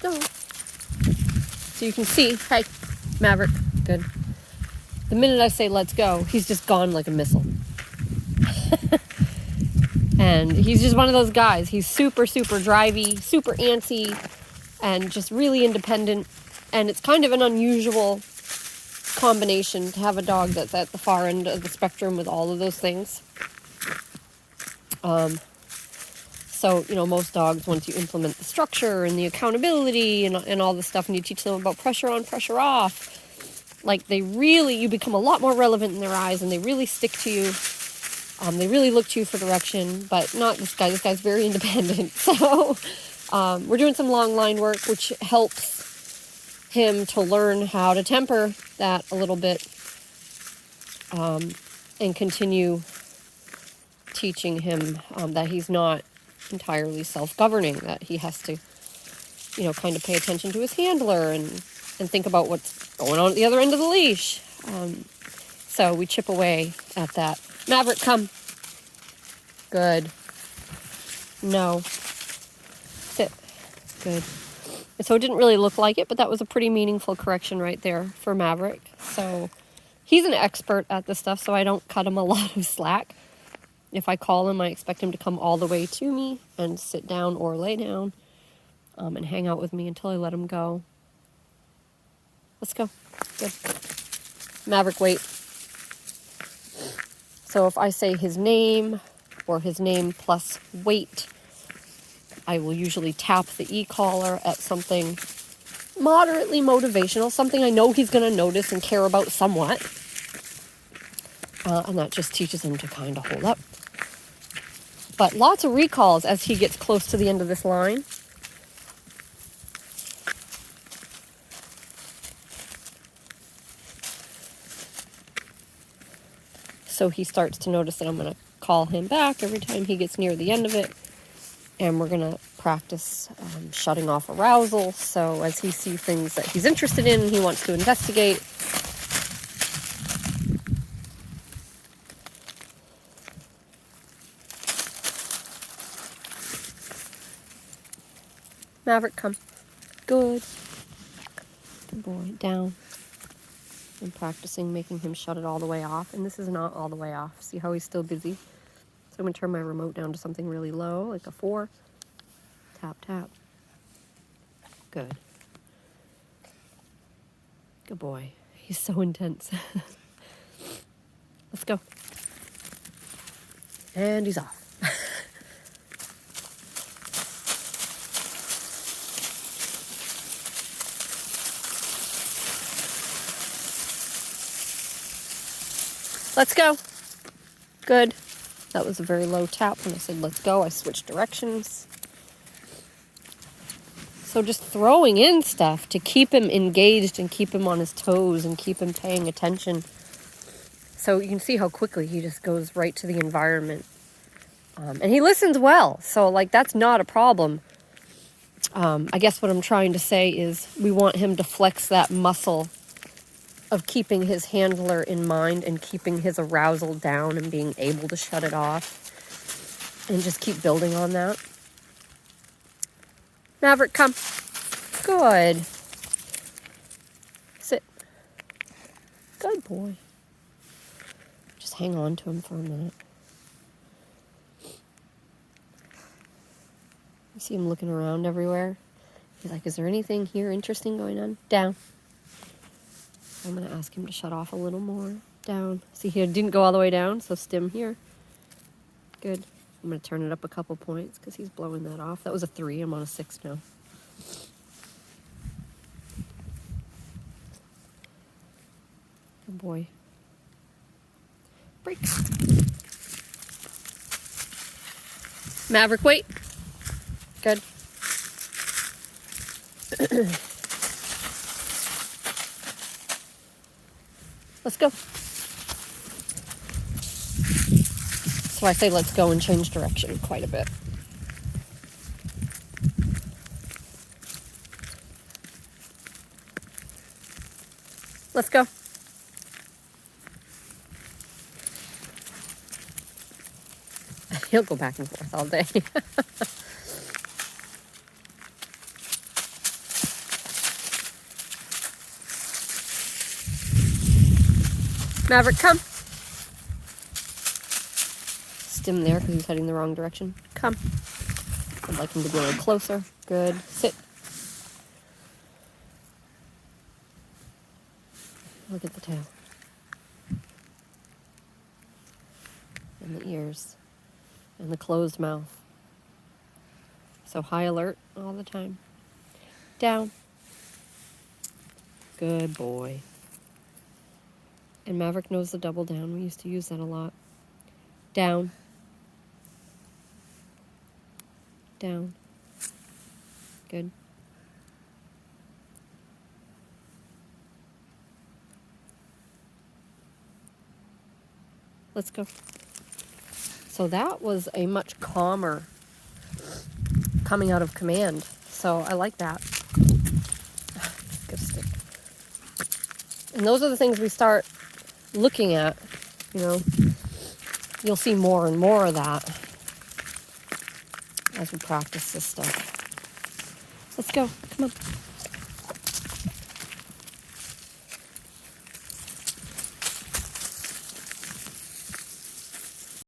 go. So you can see, hey, Maverick, good. The minute I say let's go, he's just gone like a missile. And he's just one of those guys. He's super, super drivey, super antsy, and just really independent. And it's kind of an unusual combination to have a dog that's at the far end of the spectrum with all of those things. So, you know, most dogs, once you implement the structure and the accountability and all the stuff, and you teach them about pressure on, pressure off, like you become a lot more relevant in their eyes, and they really stick to you. They really look to you for direction, but not this guy. This guy's very independent. So we're doing some long line work, which helps him to learn how to temper that a little bit, and continue teaching him that he's not entirely self-governing, that he has to, you know, kind of pay attention to his handler and think about what's going on at the other end of the leash. So we chip away at that. Maverick, come. Good. No. Sit. Good. And so it didn't really look like it, but that was a pretty meaningful correction right there for Maverick. So he's an expert at this stuff, so I don't cut him a lot of slack. If I call him, I expect him to come all the way to me and sit down or lay down, and hang out with me until I let him go. Let's go. Good. Maverick, wait. So if I say his name or his name plus wait, I will usually tap the e-collar at something moderately motivational, something I know he's going to notice and care about somewhat. And that just teaches him to kind of hold up. But lots of recalls as he gets close to the end of this line. So he starts to notice that I'm going to call him back every time he gets near the end of it. And we're going to practice shutting off arousal. So as he sees things that he's interested in, he wants to investigate. Maverick, come. Good. Good boy. Down. I'm practicing making him shut it all the way off. And this is not all the way off. See how he's still busy? So I'm going to turn my remote down to something really low, like a 4. Tap, tap. Good. Good boy. He's so intense. Let's go. And he's off. Let's go. Good. That was a very low tap when I said let's go. I switched directions. So just throwing in stuff to keep him engaged and keep him on his toes and keep him paying attention. So you can see how quickly he just goes right to the environment. And he listens well. So like that's not a problem. I guess what I'm trying to say is we want him to flex that muscle of keeping his handler in mind and keeping his arousal down and being able to shut it off. And just keep building on that. Maverick, come. Good. Sit. Good boy. Just hang on to him for a minute. You see him looking around everywhere. He's like, is there anything here interesting going on? Down. I'm going to ask him to shut off a little more. Down. See, he didn't go all the way down, so stim here. Good. I'm going to turn it up a couple points because he's blowing that off. That was a 3. I'm on a 6 now. Good boy. Break. Maverick, wait. Good. Let's go. So I say let's go and change direction quite a bit. Let's go. He'll go back and forth all day. Maverick, come. Stim there because he's heading the wrong direction. Come. I'd like him to be a little closer. Good. Sit. Look at the tail. And the ears. And the closed mouth. So high alert all the time. Down. Good boy. And Maverick knows the double down. We used to use that a lot. Down. Down. Good. Let's go. So that was a much calmer coming out of command. So I like that. Good stick. And those are the things we start looking at, you know. You'll see more and more of that as we practice this stuff. Let's go. Come on.